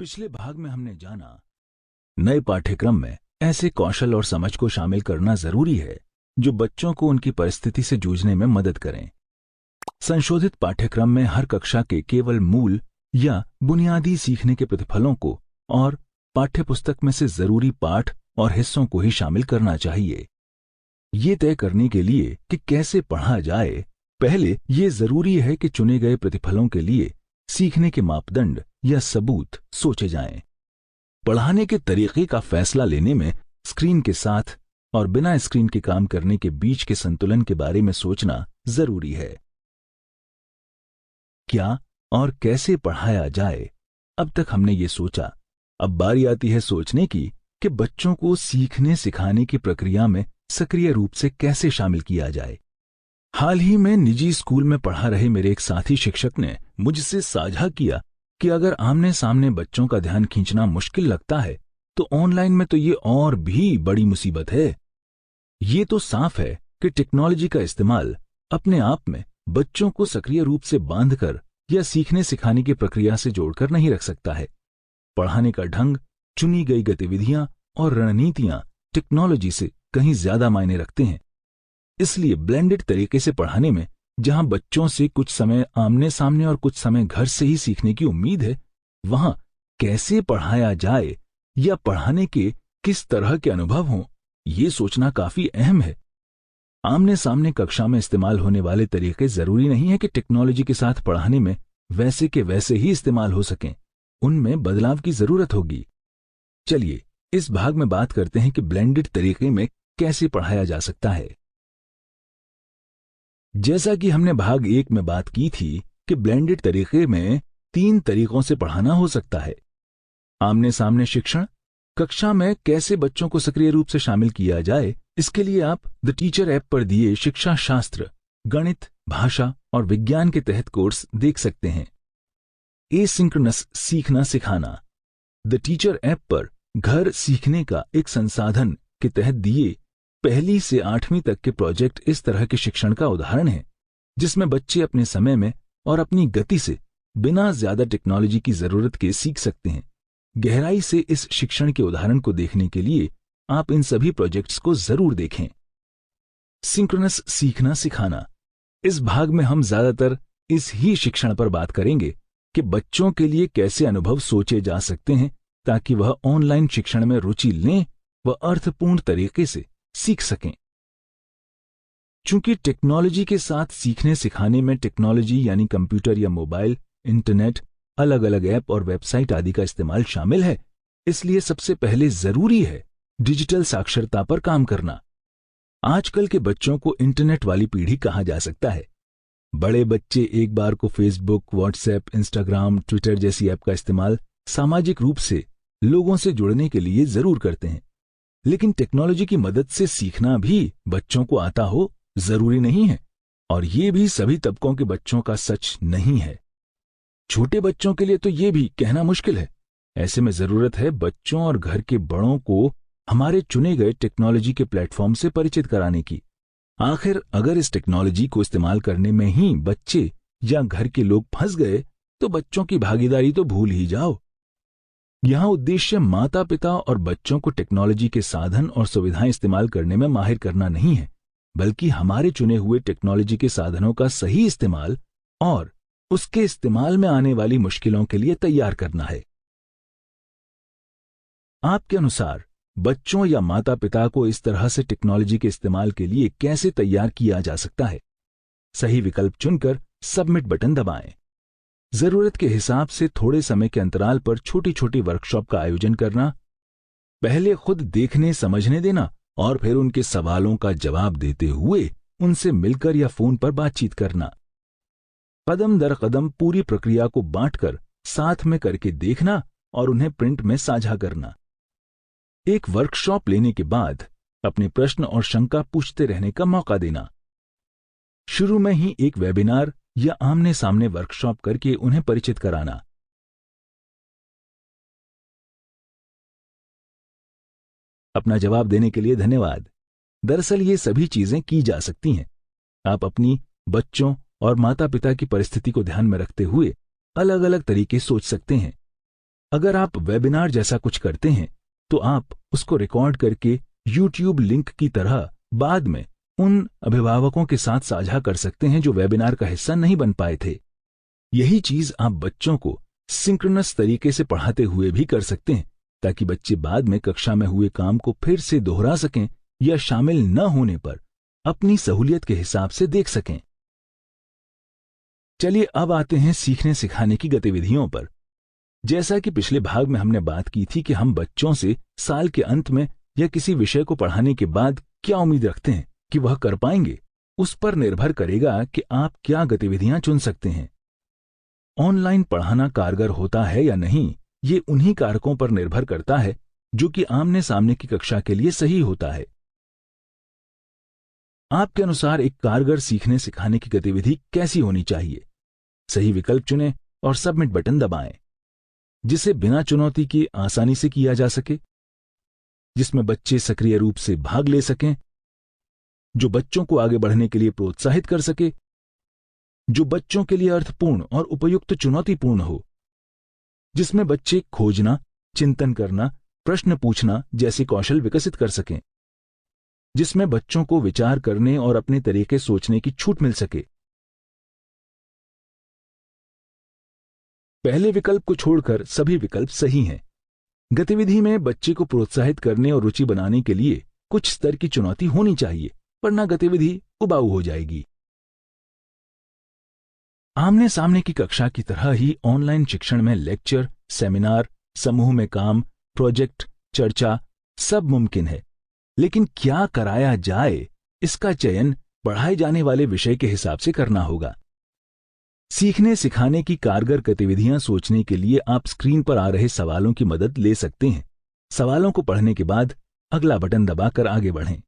पिछले भाग में हमने जाना, नए पाठ्यक्रम में ऐसे कौशल और समझ को शामिल करना जरूरी है जो बच्चों को उनकी परिस्थिति से जूझने में मदद करें। संशोधित पाठ्यक्रम में हर कक्षा के केवल मूल या बुनियादी सीखने के प्रतिफलों को और पाठ्यपुस्तक में से जरूरी पाठ और हिस्सों को ही शामिल करना चाहिए। ये तय करने के लिए कि कैसे पढ़ा जाए, पहले ये जरूरी है कि चुने गए प्रतिफलों के लिए सीखने के मापदंड या सबूत सोचे जाएं। पढ़ाने के तरीके का फैसला लेने में स्क्रीन के साथ और बिना स्क्रीन के काम करने के बीच के संतुलन के बारे में सोचना जरूरी है। क्या और कैसे पढ़ाया जाए, अब तक हमने ये सोचा। अब बारी आती है सोचने की कि बच्चों को सीखने सिखाने की प्रक्रिया में सक्रिय रूप से कैसे शामिल किया जाए। हाल ही में निजी स्कूल में पढ़ा रहे मेरे एक साथी शिक्षक ने मुझसे साझा किया कि अगर आमने सामने बच्चों का ध्यान खींचना मुश्किल लगता है तो ऑनलाइन में तो ये और भी बड़ी मुसीबत है। ये तो साफ है कि टेक्नोलॉजी का इस्तेमाल अपने आप में बच्चों को सक्रिय रूप से बांधकर या सीखने सिखाने की प्रक्रिया से जोड़कर नहीं रख सकता है। पढ़ाने का ढंग, चुनी गई गतिविधियां और रणनीतियां टेक्नोलॉजी से कहीं ज्यादा मायने रखते हैं। इसलिए ब्लेंडेड तरीके से पढ़ाने में जहां बच्चों से कुछ समय आमने सामने और कुछ समय घर से ही सीखने की उम्मीद है, वहां कैसे पढ़ाया जाए या पढ़ाने के किस तरह के अनुभव हों, ये सोचना काफी अहम है। आमने सामने कक्षा में इस्तेमाल होने वाले तरीके जरूरी नहीं है कि टेक्नोलॉजी के साथ पढ़ाने में वैसे के वैसे ही इस्तेमाल हो सकें, उनमें बदलाव की जरूरत होगी। चलिए इस भाग में बात करते हैं कि ब्लेंडेड तरीके में कैसे पढ़ाया जा सकता है। जैसा कि हमने भाग 1 में बात की थी कि ब्लेंडेड तरीके में 3 तरीकों से पढ़ाना हो सकता है। आमने सामने शिक्षण, कक्षा में कैसे बच्चों को सक्रिय रूप से शामिल किया जाए, इसके लिए आप द टीचर ऐप पर दिए शिक्षा शास्त्र, गणित, भाषा और विज्ञान के तहत कोर्स देख सकते हैं। एसिंक्रोनस सीखना सिखाना, द टीचर ऐप पर घर सीखने का एक संसाधन के तहत दिए 1ली से 8वीं तक के प्रोजेक्ट इस तरह के शिक्षण का उदाहरण है जिसमें बच्चे अपने समय में और अपनी गति से बिना ज्यादा टेक्नोलॉजी की जरूरत के सीख सकते हैं। गहराई से इस शिक्षण के उदाहरण को देखने के लिए आप इन सभी प्रोजेक्ट्स को जरूर देखें। सिंक्रोनस सीखना सिखाना, इस भाग में हम ज्यादातर इस ही शिक्षण पर बात करेंगे कि बच्चों के लिए कैसे अनुभव सोचे जा सकते हैं ताकि वह ऑनलाइन शिक्षण में रुचि लें व अर्थपूर्ण तरीके से सीख सकें। चूंकि टेक्नोलॉजी के साथ सीखने सिखाने में टेक्नोलॉजी यानी कंप्यूटर या मोबाइल, इंटरनेट, अलग अलग ऐप और वेबसाइट आदि का इस्तेमाल शामिल है, इसलिए सबसे पहले जरूरी है डिजिटल साक्षरता पर काम करना। आजकल के बच्चों को इंटरनेट वाली पीढ़ी कहा जा सकता है। बड़े बच्चे एक बार को फेसबुक, व्हाट्सएप, इंस्टाग्राम, ट्विटर जैसी ऐप का इस्तेमाल सामाजिक रूप से लोगों से जुड़ने के लिए जरूर करते हैं, लेकिन टेक्नोलॉजी की मदद से सीखना भी बच्चों को आता हो जरूरी नहीं है, और ये भी सभी तबकों के बच्चों का सच नहीं है। छोटे बच्चों के लिए तो ये भी कहना मुश्किल है। ऐसे में जरूरत है बच्चों और घर के बड़ों को हमारे चुने गए टेक्नोलॉजी के प्लेटफॉर्म से परिचित कराने की। आखिर अगर इस टेक्नोलॉजी को इस्तेमाल करने में ही बच्चे या घर के लोग फंस गए तो बच्चों की भागीदारी तो भूल ही जाओ। यहां उद्देश्य माता पिता और बच्चों को टेक्नोलॉजी के साधन और सुविधाएं इस्तेमाल करने में माहिर करना नहीं है, बल्कि हमारे चुने हुए टेक्नोलॉजी के साधनों का सही इस्तेमाल और उसके इस्तेमाल में आने वाली मुश्किलों के लिए तैयार करना है। आपके अनुसार बच्चों या माता पिता को इस तरह से टेक्नोलॉजी के इस्तेमाल के लिए कैसे तैयार किया जा सकता है? सही विकल्प चुनकर सबमिट बटन दबाएं। जरूरत के हिसाब से थोड़े समय के अंतराल पर छोटी छोटी वर्कशॉप का आयोजन करना, पहले खुद देखने समझने देना और फिर उनके सवालों का जवाब देते हुए उनसे मिलकर या फोन पर बातचीत करना। कदम दर कदम पूरी प्रक्रिया को बांटकर साथ में करके देखना और उन्हें प्रिंट में साझा करना। एक वर्कशॉप लेने के बाद अपने प्रश्न और शंका पूछते रहने का मौका देना। शुरू में ही एक वेबिनार या आमने सामने वर्कशॉप करके उन्हें परिचित कराना। अपना जवाब देने के लिए धन्यवाद। दरअसल ये सभी चीजें की जा सकती हैं। आप अपनी, बच्चों और माता पिता की परिस्थिति को ध्यान में रखते हुए अलग अलग तरीके सोच सकते हैं। अगर आप वेबिनार जैसा कुछ करते हैं तो आप उसको रिकॉर्ड करके YouTube लिंक की तरह बाद में उन अभिभावकों के साथ साझा कर सकते हैं जो वेबिनार का हिस्सा नहीं बन पाए थे। यही चीज आप बच्चों को सिंक्रोनस तरीके से पढ़ाते हुए भी कर सकते हैं, ताकि बच्चे बाद में कक्षा में हुए काम को फिर से दोहरा सकें या शामिल न होने पर अपनी सहूलियत के हिसाब से देख सकें। चलिए अब आते हैं सीखने सिखाने की गतिविधियों पर। जैसा कि पिछले भाग में हमने बात की थी कि हम बच्चों से साल के अंत में या किसी विषय को पढ़ाने के बाद क्या उम्मीद रखते हैं कि वह कर पाएंगे, उस पर निर्भर करेगा कि आप क्या गतिविधियां चुन सकते हैं। ऑनलाइन पढ़ाना कारगर होता है या नहीं, ये उन्हीं कारकों पर निर्भर करता है जो कि आमने सामने की कक्षा के लिए सही होता है। आपके अनुसार एक कारगर सीखने सिखाने की गतिविधि कैसी होनी चाहिए? सही विकल्प चुनें और सबमिट बटन दबाएं, जिसे बिना चुनौती के आसानी से किया जा सके, जिसमें बच्चे सक्रिय रूप से भाग ले सकें, जो बच्चों को आगे बढ़ने के लिए प्रोत्साहित कर सके, जो बच्चों के लिए अर्थपूर्ण और उपयुक्त चुनौतीपूर्ण हो, जिसमें बच्चे खोजना, चिंतन करना, प्रश्न पूछना जैसे कौशल विकसित कर सकें, जिसमें बच्चों को विचार करने और अपने तरीके सोचने की छूट मिल सके। पहले विकल्प को छोड़कर सभी विकल्प सही हैं। गतिविधि में बच्चे को प्रोत्साहित करने और रुचि बनाने के लिए कुछ स्तर की चुनौती होनी चाहिए, वरना गतिविधि उबाऊ हो जाएगी। आमने सामने की कक्षा की तरह ही ऑनलाइन शिक्षण में लेक्चर, सेमिनार, समूह में काम, प्रोजेक्ट, चर्चा सब मुमकिन है, लेकिन क्या कराया जाए इसका चयन पढ़ाए जाने वाले विषय के हिसाब से करना होगा। सीखने सिखाने की कारगर गतिविधियां सोचने के लिए आप स्क्रीन पर आ रहे सवालों की मदद ले सकते हैं। सवालों को पढ़ने के बाद अगला बटन दबाकर आगे बढ़ें।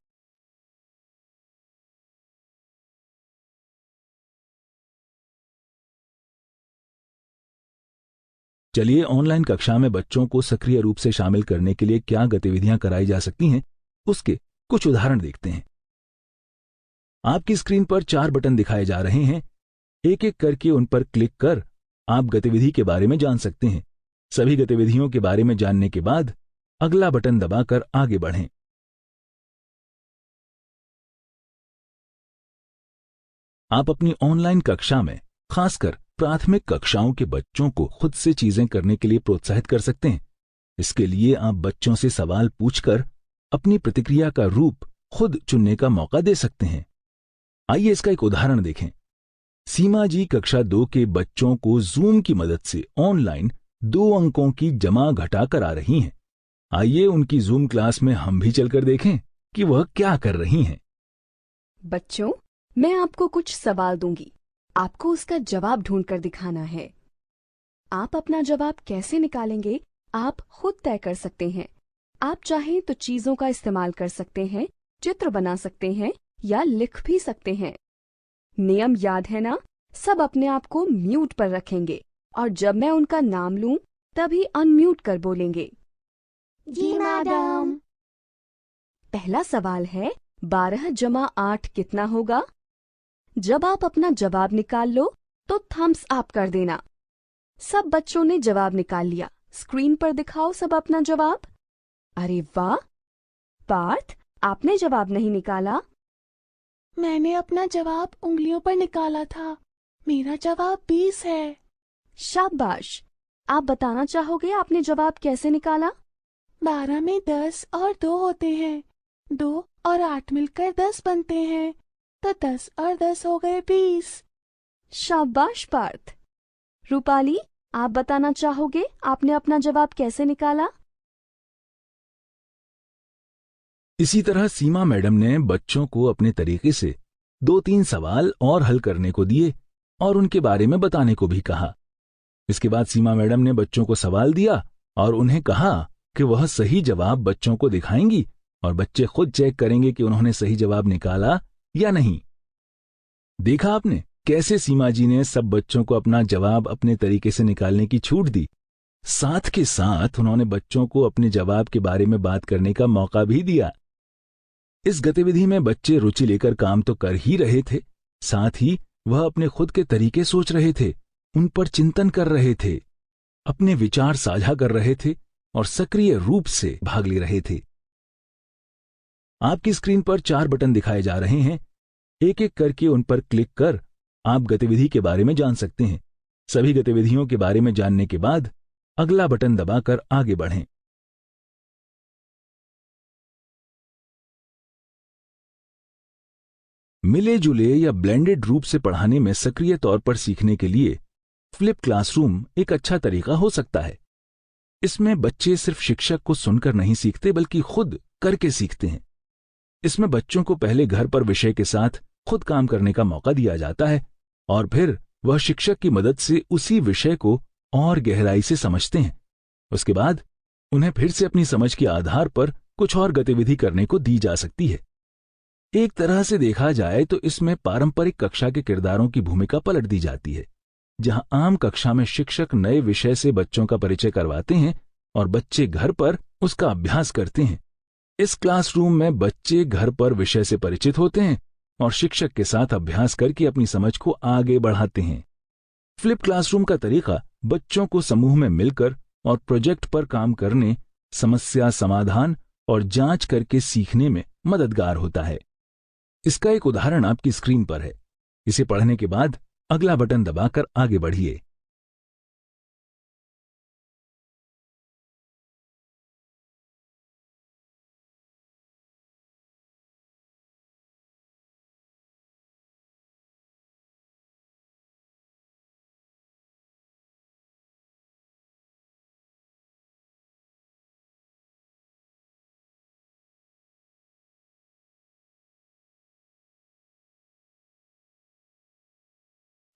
चलिए ऑनलाइन कक्षा में बच्चों को सक्रिय रूप से शामिल करने के लिए क्या गतिविधियां कराई जा सकती हैं, उसके कुछ उदाहरण देखते हैं। आपकी स्क्रीन पर 4 बटन दिखाए जा रहे हैं। एक एक करके उन पर क्लिक कर आप गतिविधि के बारे में जान सकते हैं। सभी गतिविधियों के बारे में जानने के बाद अगला बटन दबाकर आगे बढ़ें। आप अपनी ऑनलाइन कक्षा में खासकर प्राथमिक कक्षाओं के बच्चों को खुद से चीजें करने के लिए प्रोत्साहित कर सकते हैं। इसके लिए आप बच्चों से सवाल पूछकर अपनी प्रतिक्रिया का रूप खुद चुनने का मौका दे सकते हैं। आइए इसका एक उदाहरण देखें। सीमा जी कक्षा 2 के बच्चों को जूम की मदद से ऑनलाइन 2 अंकों की जमा घटा करा रही हैं। आइए उनकी जूम क्लास में हम भी चलकर देखें कि वह क्या कर रही हैं। बच्चों, मैं आपको कुछ सवाल दूंगी। आपको उसका जवाब ढूंढकर दिखाना है। आप अपना जवाब कैसे निकालेंगे, आप खुद तय कर सकते हैं। आप चाहें तो चीजों का इस्तेमाल कर सकते हैं, चित्र बना सकते हैं या लिख भी सकते हैं। नियम याद है ना? सब अपने आप को म्यूट पर रखेंगे और जब मैं उनका नाम लूं तभी अनम्यूट कर बोलेंगे। जी मैडम। पहला सवाल है 12 जमा 8 कितना होगा? जब आप अपना जवाब निकाल लो तो थम्स अप कर देना। सब बच्चों ने जवाब निकाल लिया। स्क्रीन पर दिखाओ सब अपना जवाब। अरे वाह! पार्थ, आपने जवाब नहीं निकाला? मैंने अपना जवाब उंगलियों पर निकाला था। मेरा जवाब 20 है। शाबाश! आप बताना चाहोगे आपने जवाब कैसे निकाला? 12 में 10 और 2 होते हैं। 2 और 8 मिलकर 10 बनते हैं, तो 10 और 10 हो गए 20। शाबाश पार्थ! रूपाली, आप बताना चाहोगे आपने अपना जवाब कैसे निकाला? इसी तरह सीमा मैडम ने बच्चों को अपने तरीके से 2-3 सवाल और हल करने को दिए और उनके बारे में बताने को भी कहा। इसके बाद सीमा मैडम ने बच्चों को सवाल दिया और उन्हें कहा कि वह सही जवाब बच्चों को दिखाएंगी और बच्चे खुद चेक करेंगे कि उन्होंने सही जवाब निकाला या नहीं। देखा आपने कैसे सीमा जी ने सब बच्चों को अपना जवाब अपने तरीके से निकालने की छूट दी। साथ के साथ उन्होंने बच्चों को अपने जवाब के बारे में बात करने का मौका भी दिया। इस गतिविधि में बच्चे रुचि लेकर काम तो कर ही रहे थे, साथ ही वह अपने खुद के तरीके सोच रहे थे, उन पर चिंतन कर रहे थे। अपने विचार साझा कर रहे थे और सक्रिय रूप से भाग ले रहे थे। आपकी स्क्रीन पर 4 बटन दिखाए जा रहे हैं। एक एक करके उन पर क्लिक कर आप गतिविधि के बारे में जान सकते हैं। सभी गतिविधियों के बारे में जानने के बाद अगला बटन दबाकर आगे बढ़ें। मिले जुले या ब्लेंडेड रूप से पढ़ाने में सक्रिय तौर पर सीखने के लिए फ्लिप क्लासरूम एक अच्छा तरीका हो सकता है। इसमें बच्चे सिर्फ शिक्षक को सुनकर नहीं सीखते बल्कि खुद करके सीखते हैं। इसमें बच्चों को पहले घर पर विषय के साथ खुद काम करने का मौका दिया जाता है और फिर वह शिक्षक की मदद से उसी विषय को और गहराई से समझते हैं। उसके बाद उन्हें फिर से अपनी समझ के आधार पर कुछ और गतिविधि करने को दी जा सकती है। एक तरह से देखा जाए तो इसमें पारंपरिक कक्षा के किरदारों की भूमिका पलट दी जाती है, जहां आम कक्षा में शिक्षक नए विषय से बच्चों का परिचय करवाते हैं और बच्चे घर पर उसका अभ्यास करते हैं। इस क्लासरूम में बच्चे घर पर विषय से परिचित होते हैं और शिक्षक के साथ अभ्यास करके अपनी समझ को आगे बढ़ाते हैं। फ्लिप क्लासरूम का तरीका बच्चों को समूह में मिलकर और प्रोजेक्ट पर काम करने, समस्या समाधान और जांच करके सीखने में मददगार होता है। इसका एक उदाहरण आपकी स्क्रीन पर है। इसे पढ़ने के बाद अगला बटन दबाकर आगे बढ़िए।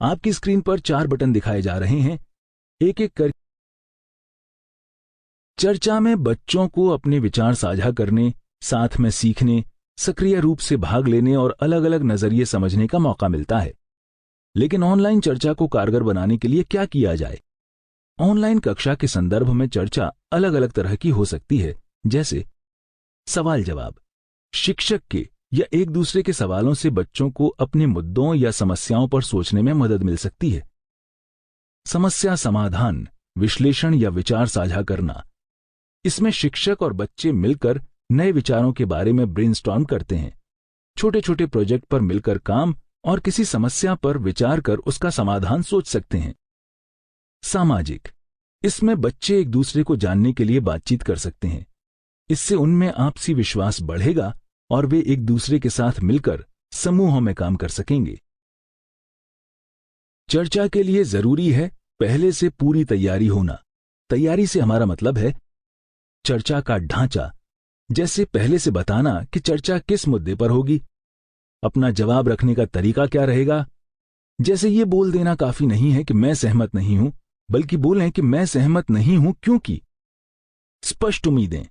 आपकी स्क्रीन पर 4 बटन दिखाए जा रहे हैं। एक एक कर चर्चा में बच्चों को अपने विचार साझा करने, साथ में सीखने, सक्रिय रूप से भाग लेने और अलग अलग नजरिए समझने का मौका मिलता है। लेकिन ऑनलाइन चर्चा को कारगर बनाने के लिए क्या किया जाए? ऑनलाइन कक्षा के संदर्भ में चर्चा अलग अलग तरह की हो सकती है, जैसे सवाल जवाब। शिक्षक के या एक दूसरे के सवालों से बच्चों को अपने मुद्दों या समस्याओं पर सोचने में मदद मिल सकती है। समस्या समाधान, विश्लेषण या विचार साझा करना। इसमें शिक्षक और बच्चे मिलकर नए विचारों के बारे में ब्रेनस्टॉर्म करते हैं। छोटे छोटे प्रोजेक्ट पर मिलकर काम और किसी समस्या पर विचार कर उसका समाधान सोच सकते हैं। सामाजिक। इसमें बच्चे एक दूसरे को जानने के लिए बातचीत कर सकते हैं। इससे उनमें आपसी विश्वास बढ़ेगा और वे एक दूसरे के साथ मिलकर समूहों में काम कर सकेंगे। चर्चा के लिए जरूरी है पहले से पूरी तैयारी होना। तैयारी से हमारा मतलब है चर्चा का ढांचा, जैसे पहले से बताना कि चर्चा किस मुद्दे पर होगी, अपना जवाब रखने का तरीका क्या रहेगा। जैसे ये बोल देना काफी नहीं है कि मैं सहमत नहीं हूं, बल्कि बोलें कि मैं सहमत नहीं हूं क्योंकि। स्पष्ट उम्मीदें।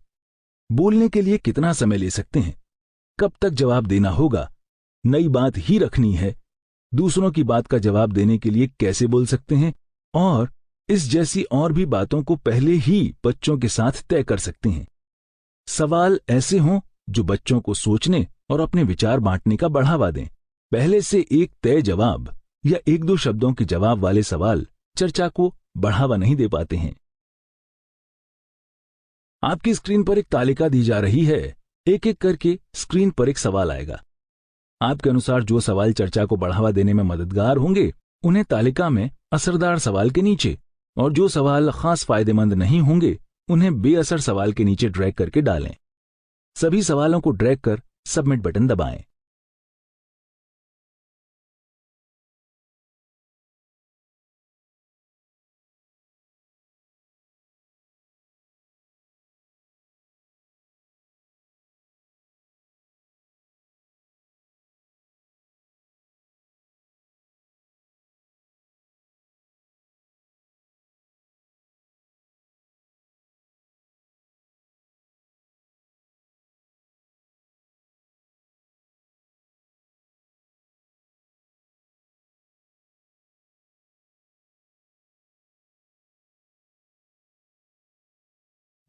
बोलने के लिए कितना समय ले सकते हैं, कब तक जवाब देना होगा, नई बात ही रखनी है, दूसरों की बात का जवाब देने के लिए कैसे बोल सकते हैं, और इस जैसी और भी बातों को पहले ही बच्चों के साथ तय कर सकते हैं। सवाल ऐसे हों जो बच्चों को सोचने और अपने विचार बांटने का बढ़ावा दें। पहले से एक तय जवाब या 1-2 शब्दों के जवाब वाले सवाल चर्चा को बढ़ावा नहीं दे पाते हैं। आपकी स्क्रीन पर एक तालिका दी जा रही है। एक एक करके स्क्रीन पर एक सवाल आएगा। आपके अनुसार जो सवाल चर्चा को बढ़ावा देने में मददगार होंगे उन्हें तालिका में असरदार सवाल के नीचे, और जो सवाल खास फायदेमंद नहीं होंगे उन्हें बेअसर सवाल के नीचे ड्रैग करके डालें। सभी सवालों को ड्रैग कर सबमिट बटन दबाएं।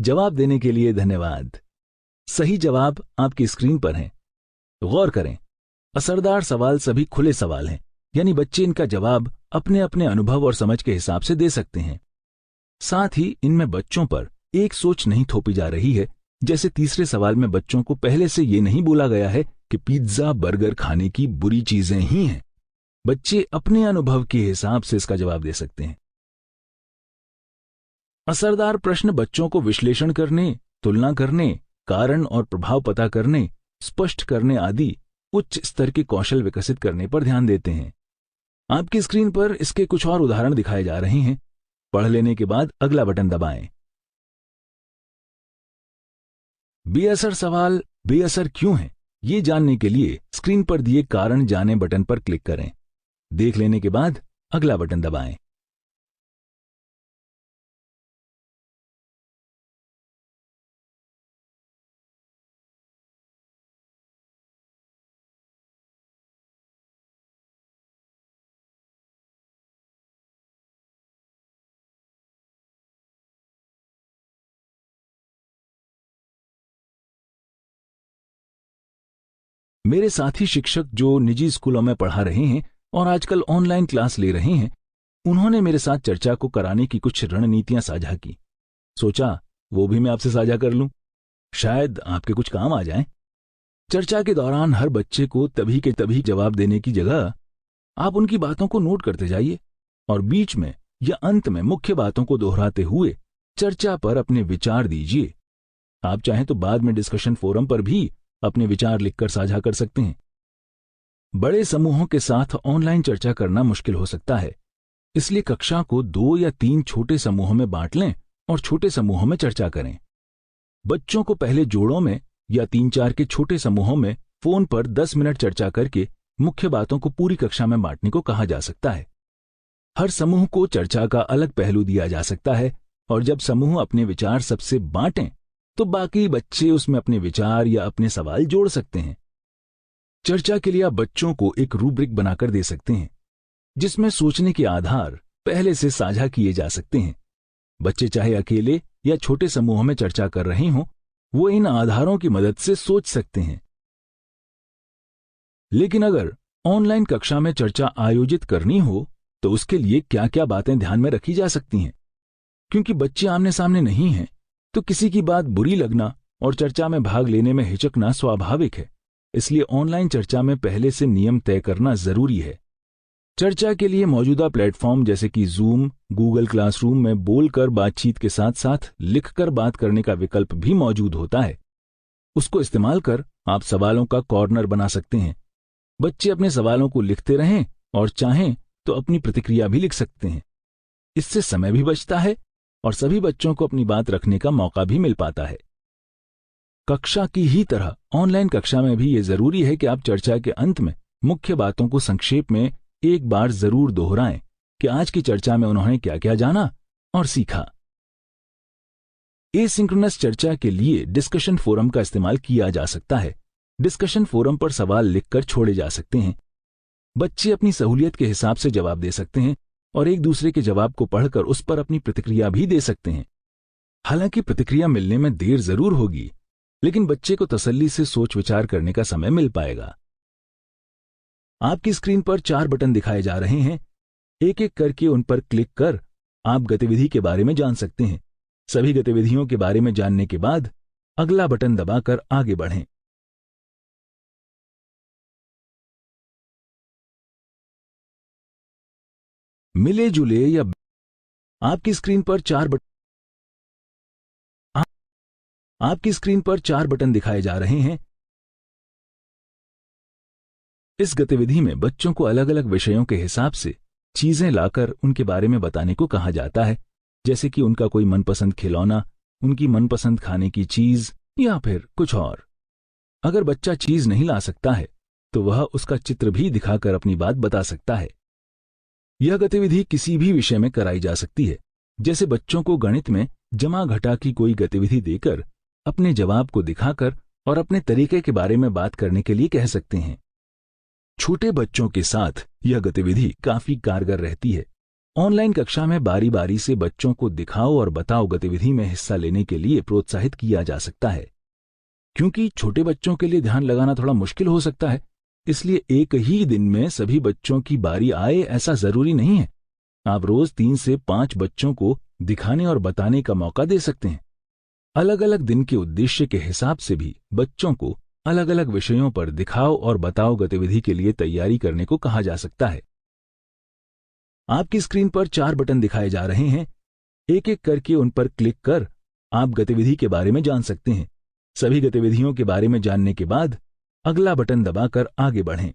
जवाब देने के लिए धन्यवाद। सही जवाब आपकी स्क्रीन पर हैं। गौर करें, असरदार सवाल सभी खुले सवाल हैं, यानी बच्चे इनका जवाब अपने अपने अनुभव और समझ के हिसाब से दे सकते हैं। साथ ही इनमें बच्चों पर एक सोच नहीं थोपी जा रही है। जैसे तीसरे सवाल में बच्चों को पहले से ये नहीं बोला गया है कि पिज्जा बर्गर खाने की बुरी चीजें ही हैं। बच्चे अपने अनुभव के हिसाब से इसका जवाब दे सकते हैं। असरदार प्रश्न बच्चों को विश्लेषण करने, तुलना करने, कारण और प्रभाव पता करने, स्पष्ट करने आदि उच्च स्तर के कौशल विकसित करने पर ध्यान देते हैं। आपकी स्क्रीन पर इसके कुछ और उदाहरण दिखाए जा रहे हैं। पढ़ लेने के बाद अगला बटन दबाएं। बेअसर सवाल बेअसर क्यों है, ये जानने के लिए स्क्रीन पर दिए कारण जाने बटन पर क्लिक करें। देख लेने के बाद अगला बटन दबाएं। मेरे साथी शिक्षक जो निजी स्कूलों में पढ़ा रहे हैं और आजकल ऑनलाइन क्लास ले रहे हैं, उन्होंने मेरे साथ चर्चा को कराने की कुछ रणनीतियां साझा की। सोचा वो भी मैं आपसे साझा कर लूं, शायद आपके कुछ काम आ जाएं। चर्चा के दौरान हर बच्चे को तभी के तभी जवाब देने की जगह आप उनकी बातों को नोट करते जाइए और बीच में या अंत में मुख्य बातों को दोहराते हुए चर्चा पर अपने विचार दीजिए। आप चाहें तो बाद में डिस्कशन फोरम पर भी अपने विचार लिखकर साझा कर सकते हैं। बड़े समूहों के साथ ऑनलाइन चर्चा करना मुश्किल हो सकता है, इसलिए कक्षा को 2 या 3 छोटे समूहों में बांट लें और छोटे समूहों में चर्चा करें। बच्चों को पहले जोड़ों में या 3-4 के छोटे समूहों में फोन पर 10 मिनट चर्चा करके मुख्य बातों को पूरी कक्षा में बांटने को कहा जा सकता है। हर समूह को चर्चा का अलग पहलू दिया जा सकता है और जब समूह अपने विचार सबसे बांटें तो बाकी बच्चे उसमें अपने विचार या अपने सवाल जोड़ सकते हैं। चर्चा के लिए आप बच्चों को एक रूब्रिक बनाकर दे सकते हैं जिसमें सोचने के आधार पहले से साझा किए जा सकते हैं। बच्चे चाहे अकेले या छोटे समूहों में चर्चा कर रहे हों, वो इन आधारों की मदद से सोच सकते हैं। लेकिन अगर ऑनलाइन कक्षा में चर्चा आयोजित करनी हो तो उसके लिए क्या क्या बातें ध्यान में रखी जा सकती हैं। क्योंकि बच्चे आमने सामने नहीं हैं तो किसी की बात बुरी लगना और चर्चा में भाग लेने में हिचकना स्वाभाविक है। इसलिए ऑनलाइन चर्चा में पहले से नियम तय करना जरूरी है। चर्चा के लिए मौजूदा प्लेटफॉर्म जैसे कि जूम, गूगल क्लासरूम में बोलकर बातचीत के साथ साथ लिखकर बात करने का विकल्प भी मौजूद होता है। उसको इस्तेमाल कर आप सवालों का कॉर्नर बना सकते हैं। बच्चे अपने सवालों को लिखते रहें और चाहें तो अपनी प्रतिक्रिया भी लिख सकते हैं। इससे समय भी बचता है और सभी बच्चों को अपनी बात रखने का मौका भी मिल पाता है। कक्षा की ही तरह ऑनलाइन कक्षा में भी ये जरूरी है कि आप चर्चा के अंत में मुख्य बातों को संक्षेप में एक बार जरूर दोहराएं कि आज की चर्चा में उन्होंने क्या क्या जाना और सीखा। एसिंक्रोनस चर्चा के लिए डिस्कशन फोरम का इस्तेमाल किया जा सकता है। डिस्कशन फोरम पर सवाल लिखकर छोड़े जा सकते हैं। बच्चे अपनी सहूलियत के हिसाब से जवाब दे सकते हैं और एक दूसरे के जवाब को पढ़कर उस पर अपनी प्रतिक्रिया भी दे सकते हैं। हालांकि प्रतिक्रिया मिलने में देर जरूर होगी, लेकिन बच्चे को तसल्ली से सोच विचार करने का समय मिल पाएगा। आपकी स्क्रीन पर 4 बटन दिखाए जा रहे हैं। एक एक करके उन पर क्लिक कर आप गतिविधि के बारे में जान सकते हैं। सभी गतिविधियों के बारे में जानने के बाद अगला बटन दबाकर आगे बढ़ें। मिले जुले या आपकी स्क्रीन पर 4 बटन दिखाए जा रहे हैं। इस गतिविधि में बच्चों को अलग अलग विषयों के हिसाब से चीजें लाकर उनके बारे में बताने को कहा जाता है, जैसे कि उनका कोई मनपसंद खिलौना, उनकी मनपसंद खाने की चीज या फिर कुछ और। अगर बच्चा चीज नहीं ला सकता है तो वह उसका चित्र भी दिखाकर अपनी बात बता सकता है। यह गतिविधि किसी भी विषय में कराई जा सकती है, जैसे बच्चों को गणित में जमा घटा की कोई गतिविधि देकर अपने जवाब को दिखाकर और अपने तरीके के बारे में बात करने के लिए कह सकते हैं। छोटे बच्चों के साथ यह गतिविधि काफी कारगर रहती है। ऑनलाइन कक्षा में बारी बारी से बच्चों को दिखाओ और बताओ गतिविधि में हिस्सा लेने के लिए प्रोत्साहित किया जा सकता है। क्योंकि छोटे बच्चों के लिए ध्यान लगाना थोड़ा मुश्किल हो सकता है, इसलिए एक ही दिन में सभी बच्चों की बारी आए ऐसा जरूरी नहीं है। आप रोज 3 से 5 बच्चों को दिखाने और बताने का मौका दे सकते हैं। अलग अलग दिन के उद्देश्य के हिसाब से भी बच्चों को अलग अलग विषयों पर दिखाओ और बताओ गतिविधि के लिए तैयारी करने को कहा जा सकता है। आपकी स्क्रीन पर 4 बटन दिखाए जा रहे हैं। एक एक करके उन पर क्लिक कर आप गतिविधि के बारे में जान सकते हैं। सभी गतिविधियों के बारे में जानने के बाद अगला बटन दबाकर आगे बढ़ें।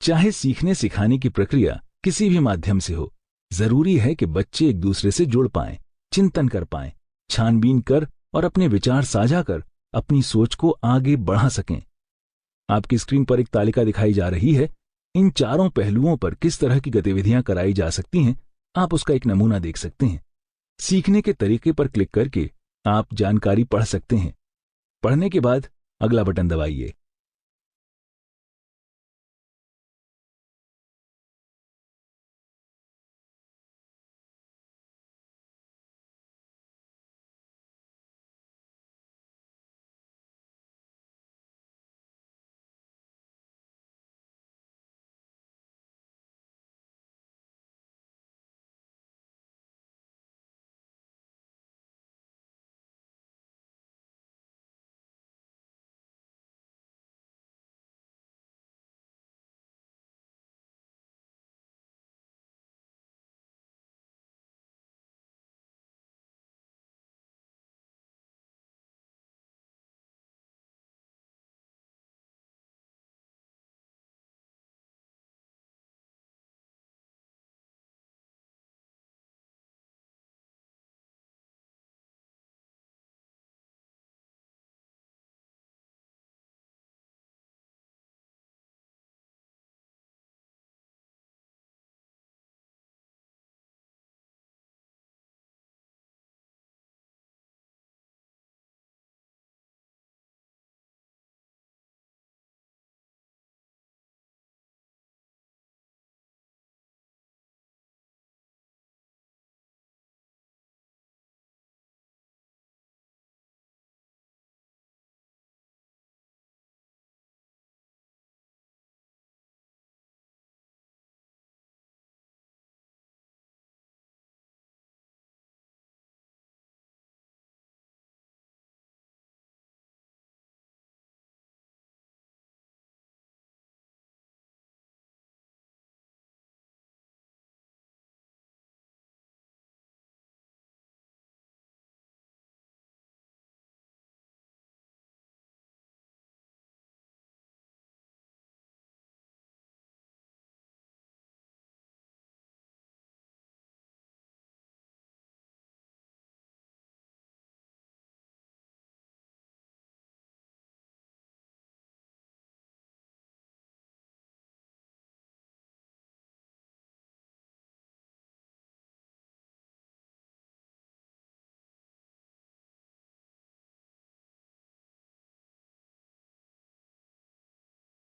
चाहे सीखने सिखाने की प्रक्रिया किसी भी माध्यम से हो, जरूरी है कि बच्चे एक दूसरे से जुड़ पाएं, चिंतन कर पाएं, छानबीन कर और अपने विचार साझा कर अपनी सोच को आगे बढ़ा सकें। आपकी स्क्रीन पर एक तालिका दिखाई जा रही है। इन चारों पहलुओं पर किस तरह की गतिविधियां कराई जा सकती हैं, आप उसका एक नमूना देख सकते हैं। सीखने के तरीके पर क्लिक करके आप जानकारी पढ़ सकते हैं। पढ़ने के बाद अगला बटन दबाइए।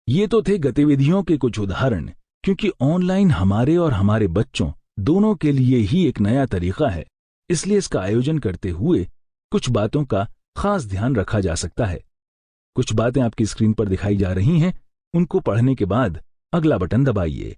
ये तो थे गतिविधियों के कुछ उदाहरण, क्योंकि ऑनलाइन हमारे और हमारे बच्चों दोनों के लिए ही एक नया तरीका है, इसलिए इसका आयोजन करते हुए कुछ बातों का खास ध्यान रखा जा सकता है। कुछ बातें आपकी स्क्रीन पर दिखाई जा रही हैं, उनको पढ़ने के बाद अगला बटन दबाइए।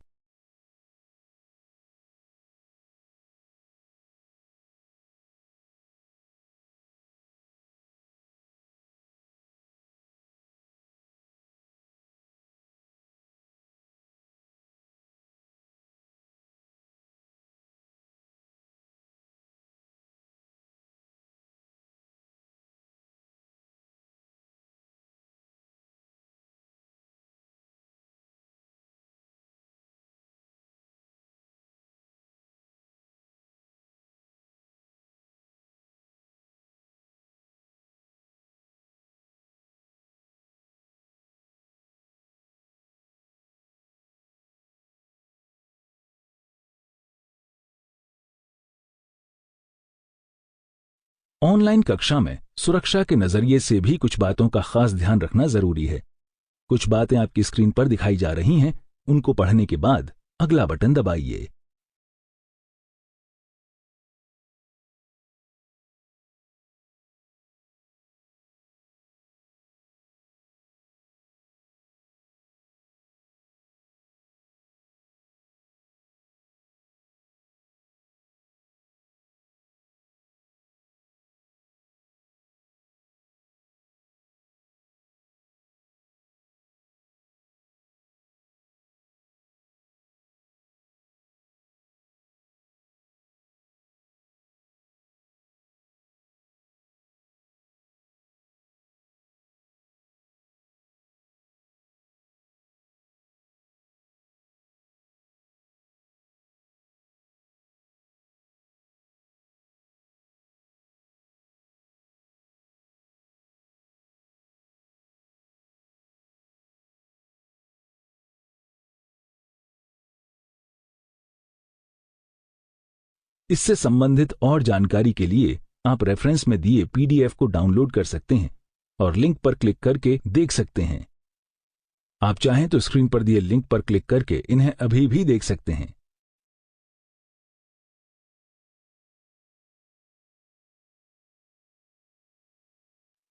ऑनलाइन कक्षा में सुरक्षा के नजरिए से भी कुछ बातों का खास ध्यान रखना जरूरी है। कुछ बातें आपकी स्क्रीन पर दिखाई जा रही हैं, उनको पढ़ने के बाद अगला बटन दबाइए। इससे संबंधित और जानकारी के लिए आप रेफरेंस में दिए PDF को डाउनलोड कर सकते हैं और लिंक पर क्लिक करके देख सकते हैं। आप चाहें तो स्क्रीन पर दिए लिंक पर क्लिक करके इन्हें अभी भी देख सकते हैं।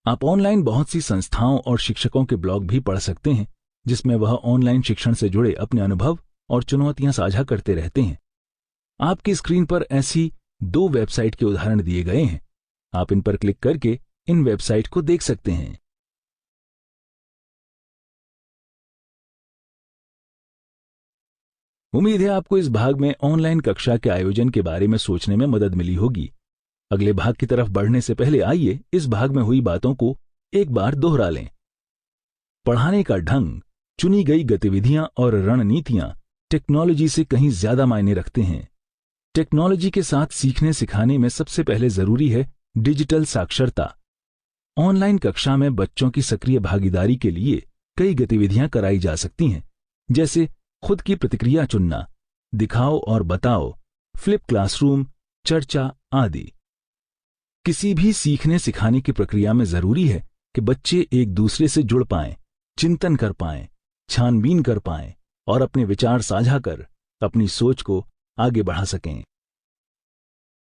आप ऑनलाइन बहुत सी संस्थाओं और शिक्षकों के ब्लॉग भी पढ़ सकते हैं, जिसमें वह ऑनलाइन शिक्षण से जुड़े अपने अनुभव और चुनौतियां साझा करते रहते हैं। आपकी स्क्रीन पर ऐसी 2 वेबसाइट के उदाहरण दिए गए हैं। आप इन पर क्लिक करके इन वेबसाइट को देख सकते हैं। उम्मीद है आपको इस भाग में ऑनलाइन कक्षा के आयोजन के बारे में सोचने में मदद मिली होगी। अगले भाग की तरफ बढ़ने से पहले आइए इस भाग में हुई बातों को एक बार दोहरा लें। पढ़ाने का ढंग, चुनी गई गतिविधियां और रणनीतियां टेक्नोलॉजी से कहीं ज्यादा मायने रखते हैं। टेक्नोलॉजी के साथ सीखने सिखाने में सबसे पहले जरूरी है डिजिटल साक्षरता। ऑनलाइन कक्षा में बच्चों की सक्रिय भागीदारी के लिए कई गतिविधियां कराई जा सकती हैं, जैसे खुद की प्रतिक्रिया चुनना, दिखाओ और बताओ, फ्लिप क्लासरूम, चर्चा आदि। किसी भी सीखने सिखाने की प्रक्रिया में जरूरी है कि बच्चे एक दूसरे से जुड़ पाएं, चिंतन कर पाएं, छानबीन कर पाएं और अपने विचार साझा कर अपनी सोच को आगे बढ़ा सकें।